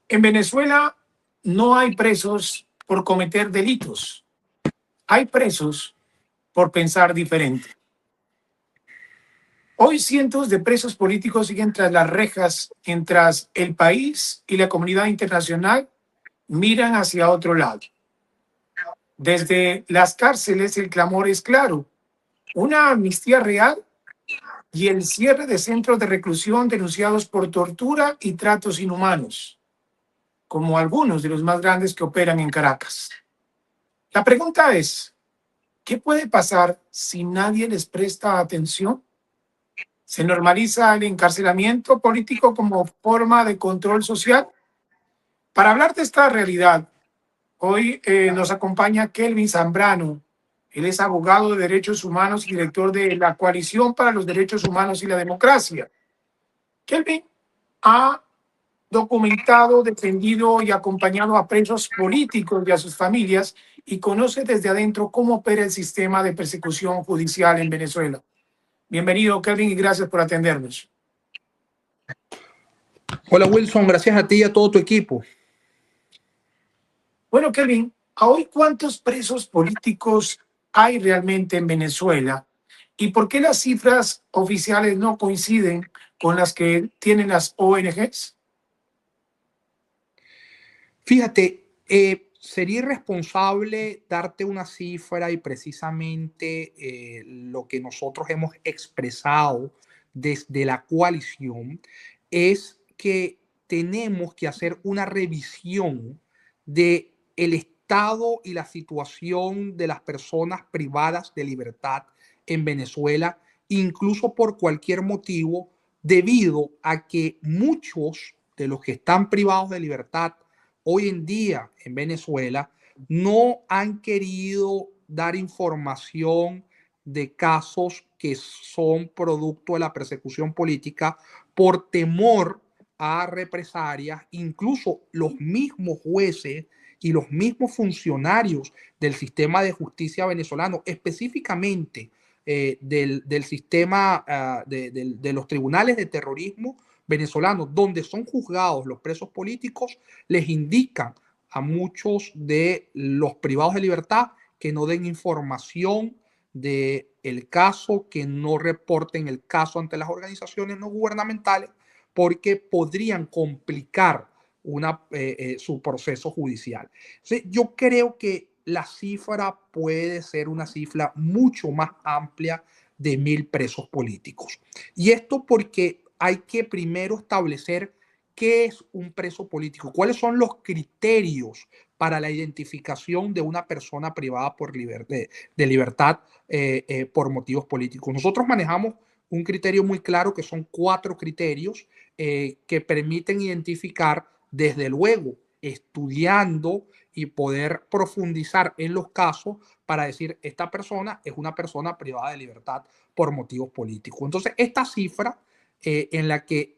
En Venezuela no hay presos por cometer delitos, hay presos por pensar diferente. Hoy cientos de presos políticos siguen tras las rejas, mientras el país y la comunidad internacional miran hacia otro lado. Desde las cárceles el clamor es claro: una amnistía real y el cierre de centros de reclusión denunciados por tortura y tratos inhumanos, como algunos de los más grandes que operan en Caracas. La pregunta es, ¿qué puede pasar si nadie les presta atención? ¿Se normaliza el encarcelamiento político como forma de control social? Para hablar de esta realidad, hoy nos acompaña Kelvin Zambrano. Él es abogado de derechos humanos y director de la Coalición para los Derechos Humanos y la Democracia. Kelvin ha documentado, defendido y acompañado a presos políticos y a sus familias y conoce desde adentro cómo opera el sistema de persecución judicial en Venezuela. Bienvenido, Kelvin, y gracias por atendernos. Hola, Wilson, gracias a ti y a todo tu equipo. Bueno, Kelvin, ¿a hoy cuántos presos políticos hay realmente en Venezuela? ¿Y por qué las cifras oficiales no coinciden con las que tienen las ONGs? Fíjate, sería irresponsable darte una cifra y precisamente lo que nosotros hemos expresado desde la coalición es que tenemos que hacer una revisión de el estado y la situación de las personas privadas de libertad en Venezuela, incluso por cualquier motivo, debido a que muchos de los que están privados de libertad hoy en día en Venezuela no han querido dar información de casos que son producto de la persecución política por temor a represalias. Incluso los mismos jueces y los mismos funcionarios del sistema de justicia venezolano, específicamente del sistema de los tribunales de terrorismo venezolanos, donde son juzgados los presos políticos, les indican a muchos de los privados de libertad que no den información del caso, que no reporten el caso ante las organizaciones no gubernamentales, porque podrían complicar su proceso judicial. Entonces, yo creo que la cifra puede ser una cifra mucho más amplia de 1.000 presos políticos. Y esto porque hay que primero establecer qué es un preso político, cuáles son los criterios para la identificación de una persona privada de libertad por motivos políticos. Nosotros manejamos un criterio muy claro que son 4 criterios que permiten identificar, desde luego, estudiando y poder profundizar en los casos para decir esta persona es una persona privada de libertad por motivos políticos. Entonces, esta cifra en la que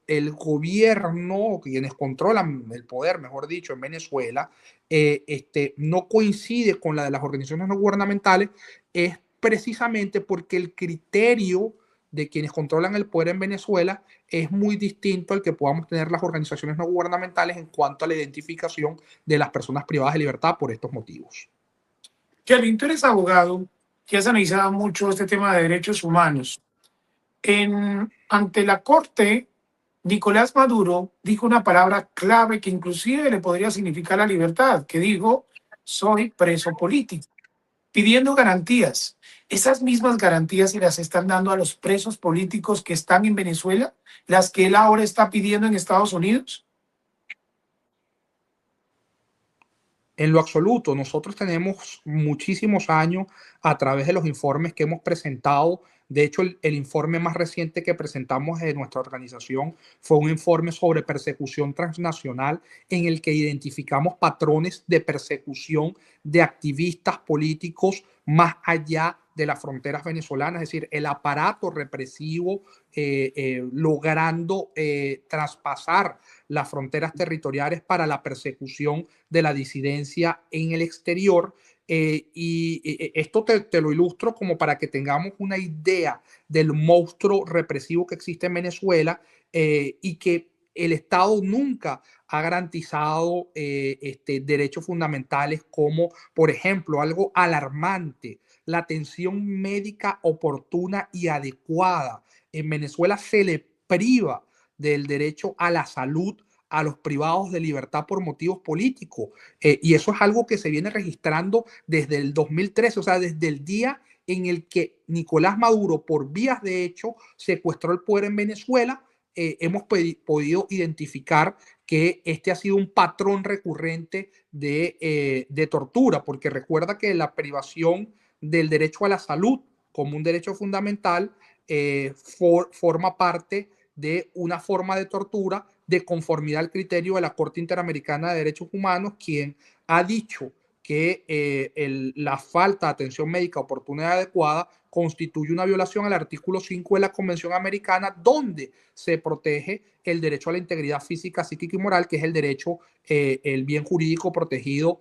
el gobierno, quienes controlan el poder, mejor dicho, en Venezuela, no coincide con la de las organizaciones no gubernamentales, es precisamente porque el criterio de quienes controlan el poder en Venezuela es muy distinto al que podamos tener las organizaciones no gubernamentales en cuanto a la identificación de las personas privadas de libertad por estos motivos. Kelvin, tú eres abogado que has analizado mucho este tema de derechos humanos. Ante la Corte, Nicolás Maduro dijo una palabra clave que inclusive le podría significar la libertad, que dijo: soy preso político, pidiendo garantías. ¿Esas mismas garantías se las están dando a los presos políticos que están en Venezuela, las que él ahora está pidiendo en Estados Unidos? En lo absoluto, nosotros tenemos muchísimos años a través de los informes que hemos presentado. De hecho, el informe más reciente que presentamos de nuestra organización fue un informe sobre persecución transnacional en el que identificamos patrones de persecución de activistas políticos más allá de las fronteras venezolanas, es decir, el aparato represivo logrando traspasar las fronteras territoriales para la persecución de la disidencia en el exterior. Esto te lo ilustro como para que tengamos una idea del monstruo represivo que existe en Venezuela y que el Estado nunca ha garantizado derechos fundamentales como, por ejemplo, algo alarmante, la atención médica oportuna y adecuada. En Venezuela se le priva del derecho a la salud a los privados de libertad por motivos políticos. Y eso es algo que se viene registrando desde el 2013, o sea, desde el día en el que Nicolás Maduro, por vías de hecho, secuestró el poder en Venezuela. Hemos podido identificar que este ha sido un patrón recurrente de tortura, porque recuerda que la privación del derecho a la salud como un derecho fundamental forma parte de una forma de tortura de conformidad al criterio de la Corte Interamericana de Derechos Humanos, quien ha dicho que la falta de atención médica oportuna y adecuada constituye una violación al artículo 5 de la Convención Americana, donde se protege el derecho a la integridad física, psíquica y moral, que es el derecho, el bien jurídico protegido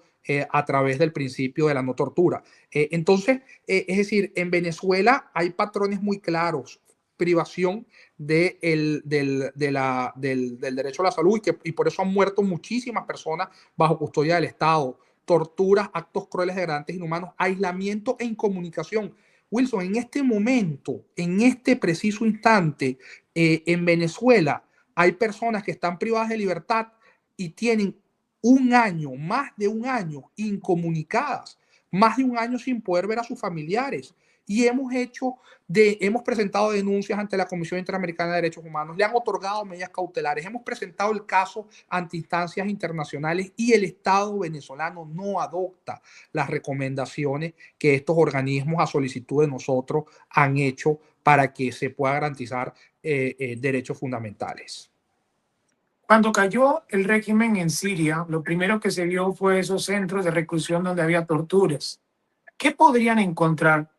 a través del principio de la no tortura. Entonces, es decir, en Venezuela hay patrones muy claros, privación del derecho a la salud y por eso han muerto muchísimas personas bajo custodia del Estado, torturas, actos crueles, degradantes, inhumanos, aislamiento e incomunicación. Wilson, en este momento, en este preciso instante, en Venezuela hay personas que están privadas de libertad y tienen un año, más de un año, incomunicadas, más de un año sin poder ver a sus familiares. Y hemos presentado denuncias ante la Comisión Interamericana de Derechos Humanos, le han otorgado medidas cautelares, hemos presentado el caso ante instancias internacionales y el Estado venezolano no adopta las recomendaciones que estos organismos a solicitud de nosotros han hecho para que se pueda garantizar derechos fundamentales. Cuando cayó el régimen en Siria, lo primero que se vio fue esos centros de reclusión donde había torturas. ¿Qué podrían encontrar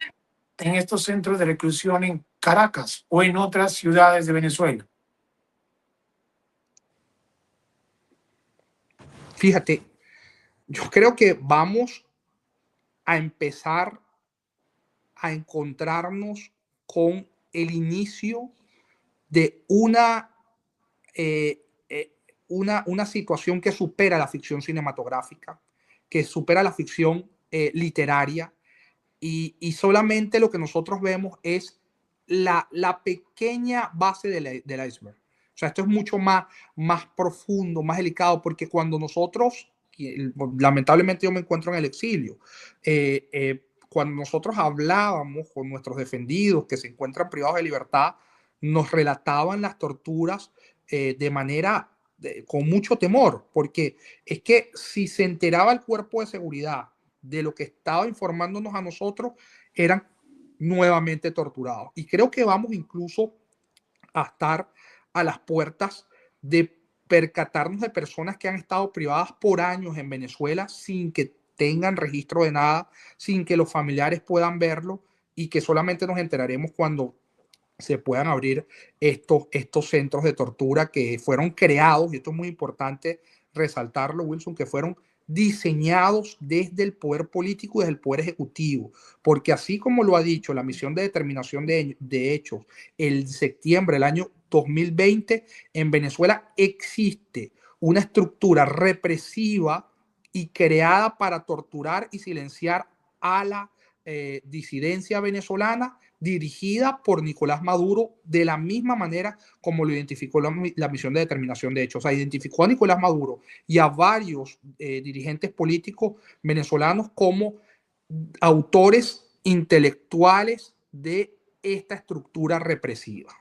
en estos centros de reclusión en Caracas o en otras ciudades de Venezuela? Fíjate, yo creo que vamos a empezar a encontrarnos con el inicio de una situación que supera la ficción cinematográfica, que supera la ficción literaria, y solamente lo que nosotros vemos es la pequeña base del iceberg. O sea, esto es mucho más profundo, más delicado, porque cuando nosotros, lamentablemente yo me encuentro en el exilio, cuando nosotros hablábamos con nuestros defendidos que se encuentran privados de libertad, nos relataban las torturas de manera con mucho temor, porque es que si se enteraba el cuerpo de seguridad de lo que estaba informándonos a nosotros, eran nuevamente torturados. Y creo que vamos incluso a estar a las puertas de percatarnos de personas que han estado privadas por años en Venezuela sin que tengan registro de nada, sin que los familiares puedan verlo, y que solamente nos enteraremos cuando se puedan abrir estos centros de tortura que fueron creados, y esto es muy importante resaltarlo, Wilson, que fueron diseñados desde el poder político y desde el poder ejecutivo, porque así como lo ha dicho la misión de determinación de hechos el septiembre del año 2020, en Venezuela existe una estructura represiva y creada para torturar y silenciar a la disidencia venezolana, dirigida por Nicolás Maduro, de la misma manera como lo identificó la misión de determinación de hechos. O sea, identificó a Nicolás Maduro y a varios dirigentes políticos venezolanos como autores intelectuales de esta estructura represiva.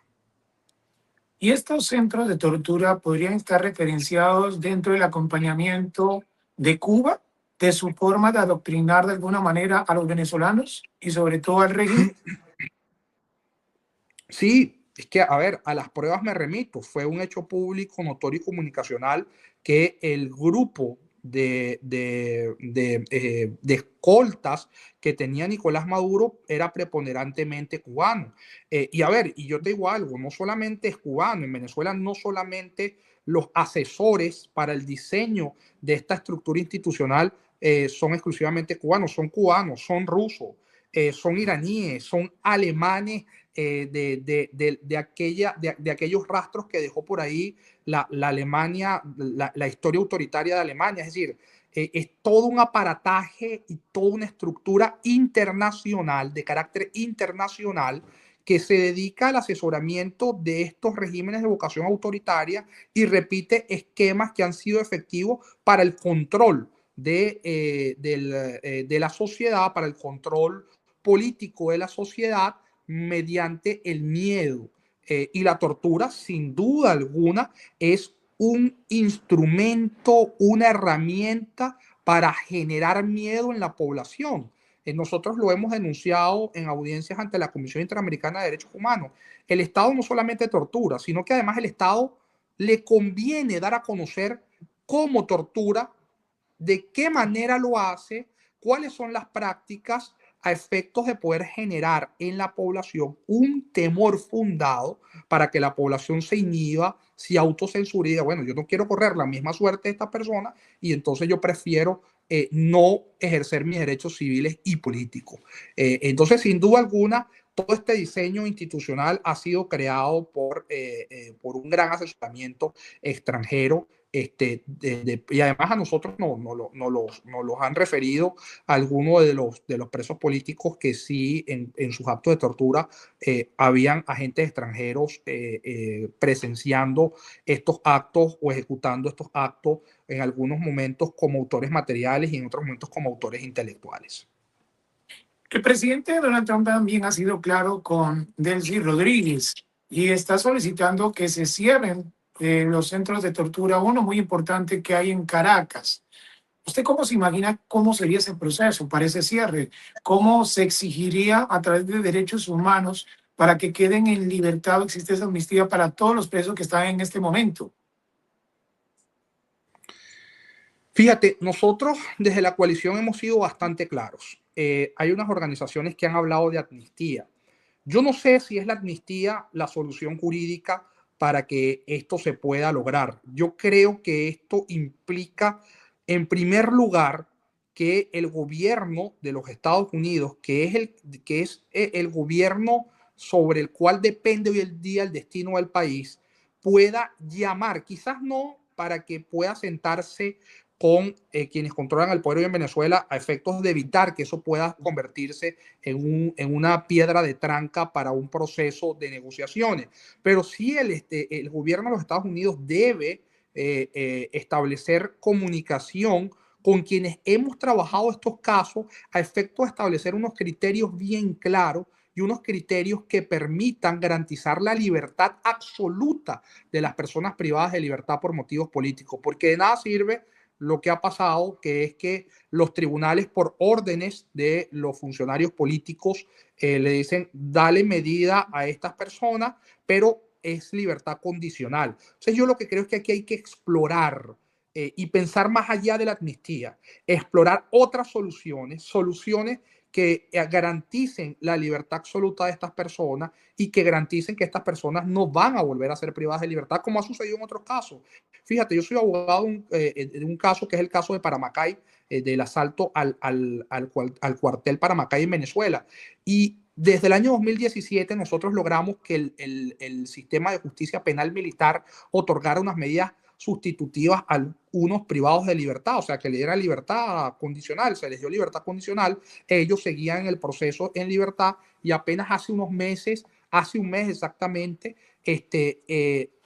Y estos centros de tortura podrían estar referenciados dentro del acompañamiento de Cuba, de su forma de adoctrinar de alguna manera a los venezolanos y sobre todo al régimen. Sí, es que, a ver, a las pruebas me remito. Fue un hecho público, notorio y comunicacional que el grupo de escoltas que tenía Nicolás Maduro era preponderantemente cubano. Y a ver, y yo te digo algo, no solamente es cubano, en Venezuela no solamente los asesores para el diseño de esta estructura institucional son exclusivamente cubanos, son rusos, son iraníes, son alemanes de aquellos rastros que dejó por ahí la Alemania, la historia autoritaria de Alemania. Es decir, es todo un aparataje y toda una estructura internacional, de carácter internacional, que se dedica al asesoramiento de estos regímenes de vocación autoritaria y repite esquemas que han sido efectivos para el control de la sociedad, para el control político de la sociedad mediante el miedo. Y la tortura, sin duda alguna, es un instrumento, una herramienta para generar miedo en la población. Nosotros lo hemos denunciado en audiencias ante la Comisión Interamericana de Derechos Humanos. El Estado no solamente tortura, sino que además el Estado le conviene dar a conocer cómo tortura, de qué manera lo hace, cuáles son las prácticas, a efectos de poder generar en la población un temor fundado para que la población se inhiba, se autocensure y diga, bueno, yo no quiero correr la misma suerte de esta persona y entonces yo prefiero no ejercer mis derechos civiles y políticos. Entonces, sin duda alguna, todo este diseño institucional ha sido creado por un gran asesoramiento extranjero. Y además a nosotros nos los han referido algunos de los presos políticos que sí en sus actos de tortura habían agentes extranjeros presenciando estos actos o ejecutando estos actos en algunos momentos como autores materiales y en otros momentos como autores intelectuales. El presidente Donald Trump también ha sido claro con Delcy Rodríguez y está solicitando que se cierren los centros de tortura, uno muy importante que hay en Caracas. ¿Usted cómo se imagina cómo sería ese proceso para ese cierre? ¿Cómo se exigiría a través de derechos humanos para que queden en libertad o existe esa amnistía para todos los presos que están en este momento? Fíjate, nosotros desde la coalición hemos sido bastante claros. Hay unas organizaciones que han hablado de amnistía. Yo no sé si es la amnistía la solución jurídica para que esto se pueda lograr. Yo creo que esto implica, en primer lugar, que el gobierno de los Estados Unidos, que es el gobierno sobre el cual depende hoy el día el destino del país, pueda llamar, quizás no para que pueda sentarse con quienes controlan el poder hoy en Venezuela a efectos de evitar que eso pueda convertirse en una piedra de tranca para un proceso de negociaciones. Pero sí el gobierno de los Estados Unidos debe establecer comunicación con quienes hemos trabajado estos casos a efecto de establecer unos criterios bien claros y unos criterios que permitan garantizar la libertad absoluta de las personas privadas de libertad por motivos políticos, porque de nada sirve lo que ha pasado, que es que los tribunales, por órdenes de los funcionarios políticos, le dicen, dale medida a estas personas, pero es libertad condicional. Entonces yo lo que creo es que aquí hay que explorar y pensar más allá de la amnistía, explorar otras soluciones que garanticen la libertad absoluta de estas personas y que garanticen que estas personas no van a volver a ser privadas de libertad, como ha sucedido en otros casos. Fíjate, yo soy abogado de un caso que es el caso de Paramacay, del asalto al cuartel Paramacay en Venezuela. Y desde el año 2017 nosotros logramos que el sistema de justicia penal militar otorgara unas medidas sustitutivas a unos privados de libertad, o sea, que le diera libertad condicional, se les dio libertad condicional, ellos seguían el proceso en libertad y apenas hace unos meses, hace un mes exactamente,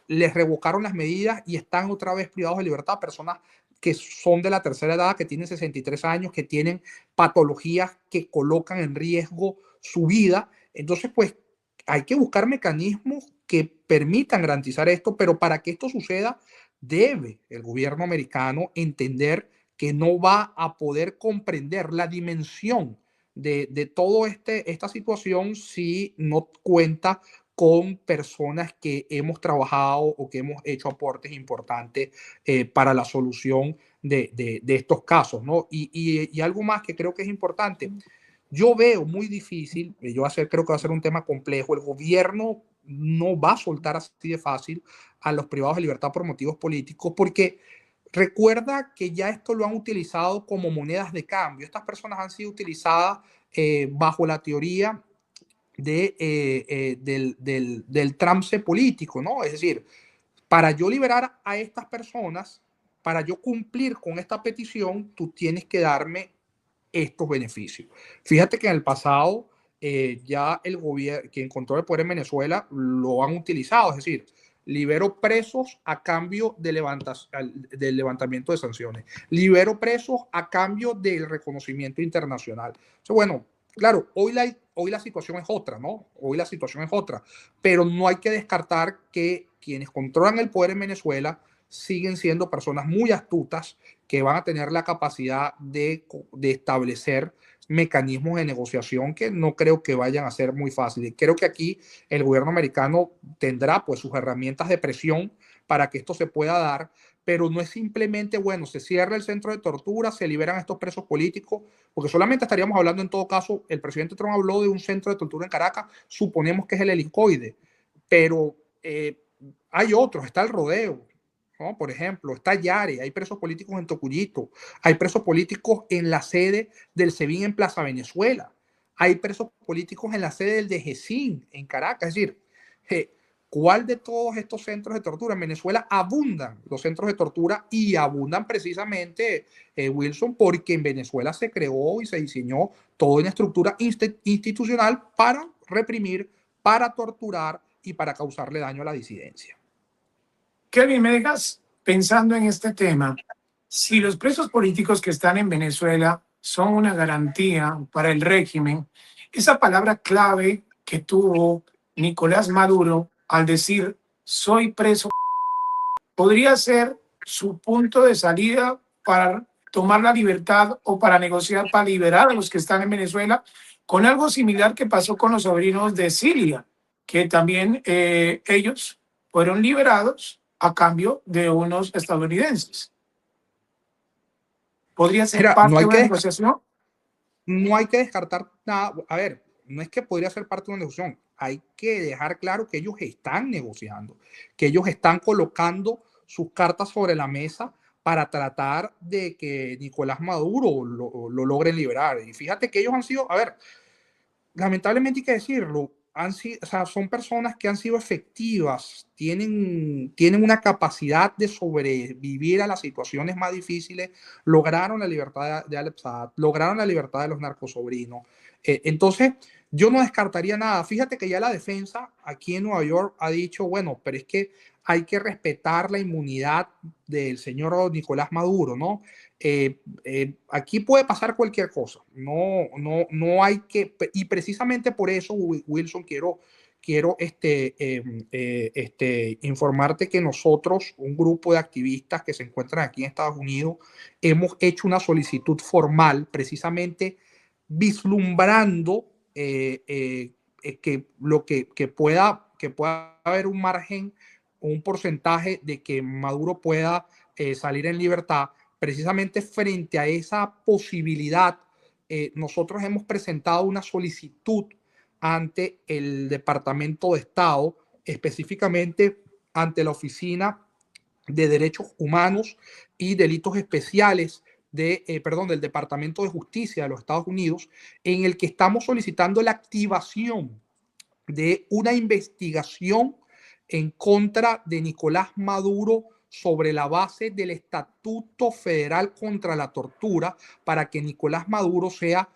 les revocaron las medidas y están otra vez privados de libertad, personas que son de la tercera edad, que tienen 63 años, que tienen patologías que colocan en riesgo su vida. Entonces, pues hay que buscar mecanismos que permitan garantizar esto, pero para que esto suceda, debe el gobierno americano entender que no va a poder comprender la dimensión de toda esta situación si no cuenta con personas que hemos trabajado o que hemos hecho aportes importantes para la solución de estos casos, ¿no? Y algo más que creo que es importante, yo veo muy difícil, creo que va a ser un tema complejo, el gobierno no va a soltar así de fácil a los privados de libertad por motivos políticos, porque recuerda que ya esto lo han utilizado como monedas de cambio. Estas personas han sido utilizadas bajo la teoría del trance político, ¿no? Es decir, para yo liberar a estas personas, para yo cumplir con esta petición, tú tienes que darme estos beneficios. Fíjate que en el pasado ya el gobierno, quien controla el poder en Venezuela, lo han utilizado, es decir, libero presos a cambio de del levantamiento de sanciones, libero presos a cambio del reconocimiento internacional. Entonces, bueno, claro, hoy la situación es otra, ¿no? Hoy la situación es otra, pero no hay que descartar que quienes controlan el poder en Venezuela siguen siendo personas muy astutas que van a tener la capacidad de establecer mecanismos de negociación que no creo que vayan a ser muy fáciles. Creo que aquí el gobierno americano tendrá pues sus herramientas de presión para que esto se pueda dar, pero no es simplemente, bueno, se cierra el centro de tortura, se liberan estos presos políticos, porque solamente estaríamos hablando en todo caso, el presidente Trump habló de un centro de tortura en Caracas, suponemos que es el Helicoide, pero hay otros, está el Rodeo, ¿no? Por ejemplo, está Yare, hay presos políticos en Tocuyito, hay presos políticos en la sede del SEBIN en Plaza Venezuela, hay presos políticos en la sede del DGCIN en Caracas. Es decir, ¿cuál de todos estos centros de tortura? En Venezuela abundan los centros de tortura y abundan precisamente, Wilson, porque en Venezuela se creó y se diseñó toda una estructura institucional para reprimir, para torturar y para causarle daño a la disidencia. Kevin, me dejas pensando en este tema. Si los presos políticos que están en Venezuela son una garantía para el régimen, esa palabra clave que tuvo Nicolás Maduro al decir soy preso podría ser su punto de salida para tomar la libertad o para negociar para liberar a los que están en Venezuela, con algo similar que pasó con los sobrinos de Cilia, que también ellos fueron liberados a cambio de unos estadounidenses. ¿Podría ser Mira, parte de una negociación? no hay que descartar nada. A ver, no es que podría ser parte de una negociación. Hay que dejar claro que ellos están negociando, que ellos están colocando sus cartas sobre la mesa para tratar de que Nicolás Maduro lo logren liberar. Y fíjate que ellos han sido, a ver, lamentablemente hay que decirlo, o sea, son personas que han sido efectivas, tienen una capacidad de sobrevivir a las situaciones más difíciles, lograron la libertad de Alep Saad, lograron la libertad de los narcosobrinos. Entonces, yo no descartaría nada. Fíjate que ya la defensa aquí en Nueva York ha dicho, bueno, pero es que hay que respetar la inmunidad del señor Nicolás Maduro, ¿no? Aquí puede pasar cualquier cosa. No hay que, y precisamente por eso, Wilson, quiero informarte que nosotros, un grupo de activistas que se encuentran aquí en Estados Unidos, hemos hecho una solicitud formal precisamente vislumbrando que pueda haber un margen, un porcentaje de que Maduro pueda salir en libertad. Precisamente frente a esa posibilidad, nosotros hemos presentado una solicitud ante el Departamento de Estado, específicamente ante la Oficina de Derechos Humanos y Delitos Especiales del Departamento de Justicia de los Estados Unidos, en el que estamos solicitando la activación de una investigación en contra de Nicolás Maduro sobre la base del Estatuto Federal contra la Tortura, para que Nicolás Maduro sea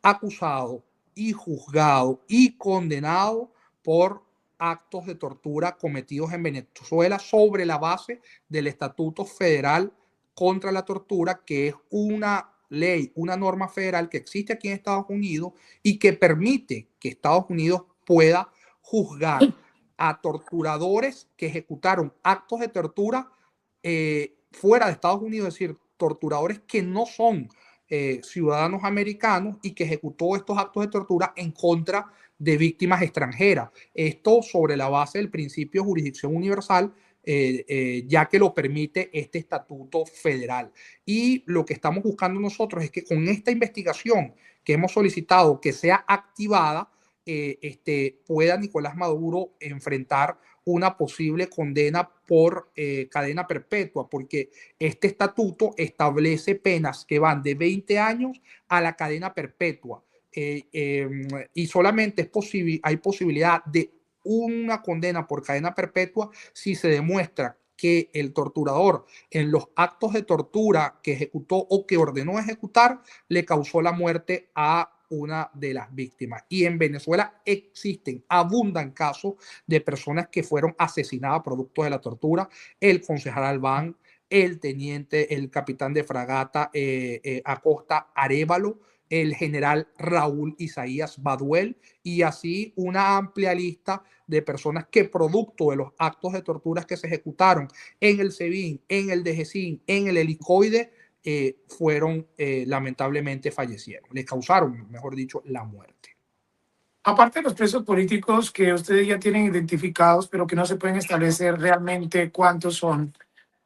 acusado y juzgado y condenado por actos de tortura cometidos en Venezuela sobre la base del Estatuto Federal contra la Tortura, que es una ley, una norma federal que existe aquí en Estados Unidos y que permite que Estados Unidos pueda juzgar a torturadores que ejecutaron actos de tortura fuera de Estados Unidos, es decir, torturadores que no son ciudadanos americanos y que ejecutó estos actos de tortura en contra de víctimas extranjeras. Esto sobre la base del principio de jurisdicción universal, ya que lo permite este estatuto federal. Y lo que estamos buscando nosotros es que con esta investigación que hemos solicitado que sea activada, pueda Nicolás Maduro enfrentar una posible condena por cadena perpetua, porque este estatuto establece penas que van de 20 años a la cadena perpetua. y solamente hay posibilidad de una condena por cadena perpetua si se demuestra que el torturador en los actos de tortura que ejecutó o que ordenó ejecutar le causó la muerte a una de las víctimas. Y en Venezuela abundan casos de personas que fueron asesinadas producto de la tortura. El concejal Albán, el teniente, el capitán de fragata Acosta Arévalo, el general Raúl Isaías Baduel, y así una amplia lista de personas que producto de los actos de torturas que se ejecutaron en el SEBIN, en el DGCIN, en el helicoide, fueron lamentablemente fallecieron, les causaron, mejor dicho, la muerte. Aparte de los presos políticos que ustedes ya tienen identificados, pero que no se pueden establecer realmente cuántos son,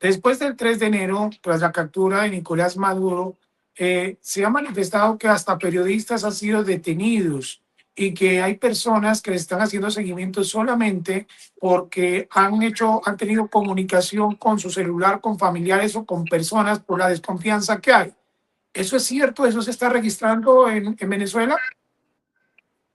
después del 3 de enero, tras la captura de Nicolás Maduro, se ha manifestado que hasta periodistas han sido detenidos y que hay personas que le están haciendo seguimiento solamente porque han tenido comunicación con su celular, con familiares o con personas por la desconfianza que hay. ¿Eso es cierto? ¿Eso se está registrando en Venezuela?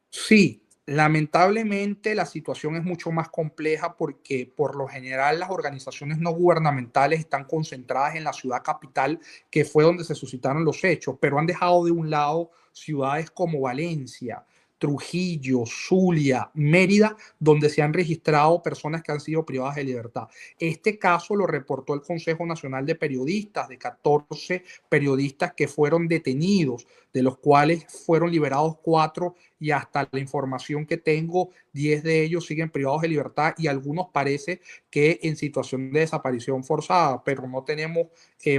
Sí, lamentablemente la situación es mucho más compleja porque por lo general las organizaciones no gubernamentales están concentradas en la ciudad capital, que fue donde se suscitaron los hechos, pero han dejado de un lado ciudades como Valencia, Trujillo, Zulia, Mérida, donde se han registrado personas que han sido privadas de libertad. Este caso lo reportó el Consejo Nacional de Periodistas, de 14 periodistas que fueron detenidos, de los cuales fueron liberados 4 y hasta la información que tengo, 10 de ellos siguen privados de libertad y algunos parece que en situación de desaparición forzada, pero no tenemos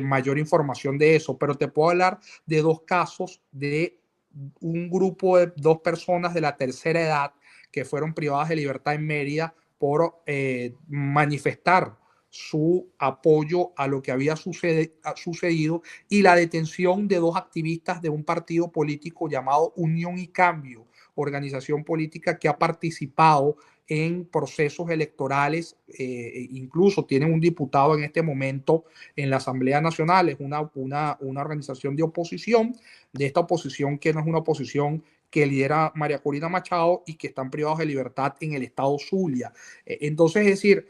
mayor información de eso. Pero te puedo hablar de 2 casos de un grupo de 2 personas de la tercera edad que fueron privadas de libertad en Mérida por manifestar su apoyo a lo que había sucedido, y la detención de 2 activistas de un partido político llamado Unión y Cambio, organización política que ha participado en procesos electorales, incluso tienen un diputado en este momento en la Asamblea Nacional, es una organización de oposición, de esta oposición que no es una oposición que lidera María Corina Machado y que están privados de libertad en el estado Zulia. Entonces, es decir,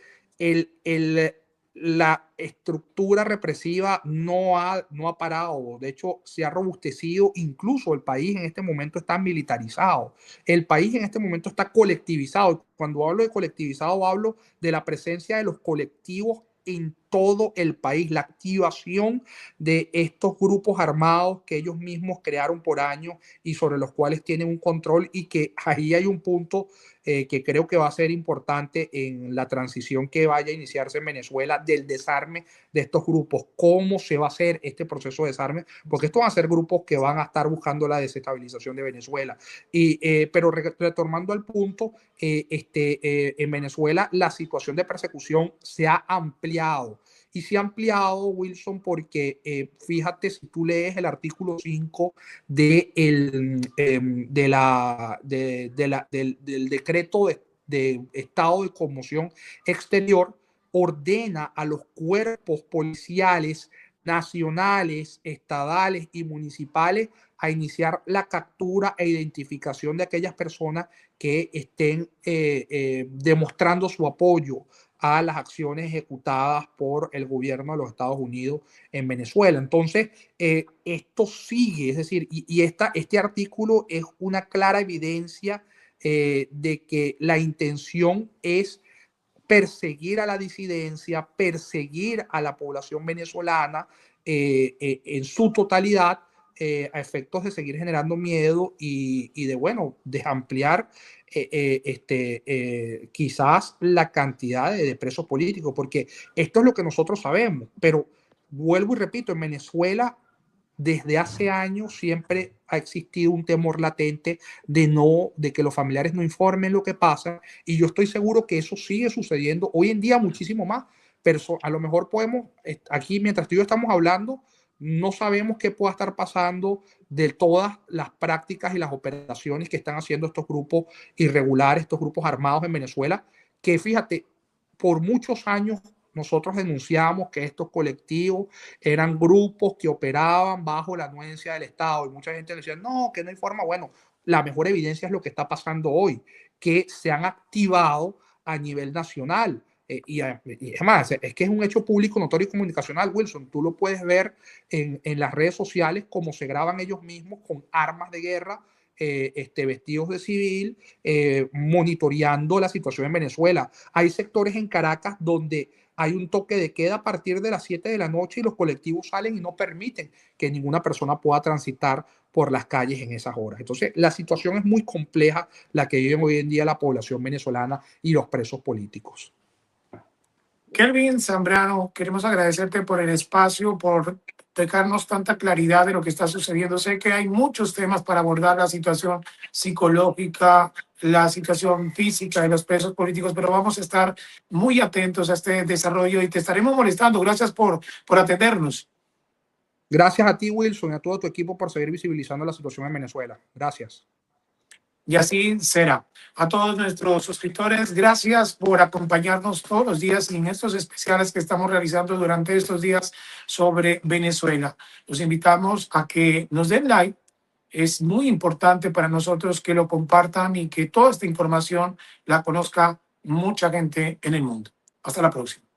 la estructura represiva no ha parado, de hecho se ha robustecido, incluso el país en este momento está militarizado, el país en este momento está colectivizado. Cuando hablo de colectivizado hablo de la presencia de los colectivos en todo el país, la activación de estos grupos armados que ellos mismos crearon por años y sobre los cuales tienen un control, y que ahí hay un punto que creo que va a ser importante en la transición que vaya a iniciarse en Venezuela del desarme de estos grupos. ¿Cómo se va a hacer este proceso de desarme? Porque estos van a ser grupos que van a estar buscando la desestabilización de Venezuela. Pero retomando al punto, en Venezuela la situación de persecución se ha ampliado. Y se ha ampliado, Wilson, porque fíjate, si tú lees el artículo 5 del decreto de estado de conmoción exterior, ordena a los cuerpos policiales nacionales, estadales y municipales a iniciar la captura e identificación de aquellas personas que estén demostrando su apoyo a las acciones ejecutadas por el gobierno de los Estados Unidos en Venezuela. Entonces, esto sigue, es decir, este artículo es una clara evidencia de que la intención es perseguir a la disidencia, perseguir a la población venezolana en su totalidad, a efectos de seguir generando miedo y de, bueno, de ampliar quizás la cantidad de presos políticos, porque esto es lo que nosotros sabemos, pero vuelvo y repito, en Venezuela desde hace años siempre ha existido un temor latente de que los familiares no informen lo que pasa, y yo estoy seguro que eso sigue sucediendo hoy en día muchísimo más. Pero a lo mejor podemos, aquí mientras tú y yo estamos hablando, no sabemos qué pueda estar pasando de todas las prácticas y las operaciones que están haciendo estos grupos irregulares, estos grupos armados en Venezuela, que fíjate, por muchos años nosotros denunciamos que estos colectivos eran grupos que operaban bajo la anuencia del Estado, y mucha gente decía, no, que no hay forma. Bueno, la mejor evidencia es lo que está pasando hoy, que se han activado a nivel nacional. Y además, es que es un hecho público, notorio y comunicacional, Wilson. Tú lo puedes ver en las redes sociales, cómo se graban ellos mismos con armas de guerra, vestidos de civil, monitoreando la situación en Venezuela. Hay sectores en Caracas donde hay un toque de queda a partir de las 7 de la noche y los colectivos salen y no permiten que ninguna persona pueda transitar por las calles en esas horas. Entonces, la situación es muy compleja, la que viven hoy en día la población venezolana y los presos políticos. Kelvin Zambrano, queremos agradecerte por el espacio, por dejarnos tanta claridad de lo que está sucediendo. Sé que hay muchos temas para abordar, la situación psicológica, la situación física de los presos políticos, pero vamos a estar muy atentos a este desarrollo y te estaremos molestando. Gracias por atendernos. Gracias a ti, Wilson, y a todo tu equipo por seguir visibilizando la situación en Venezuela. Gracias. Y así será. A todos nuestros suscriptores, gracias por acompañarnos todos los días en estos especiales que estamos realizando durante estos días sobre Venezuela. Los invitamos a que nos den like. Es muy importante para nosotros que lo compartan y que toda esta información la conozca mucha gente en el mundo. Hasta la próxima.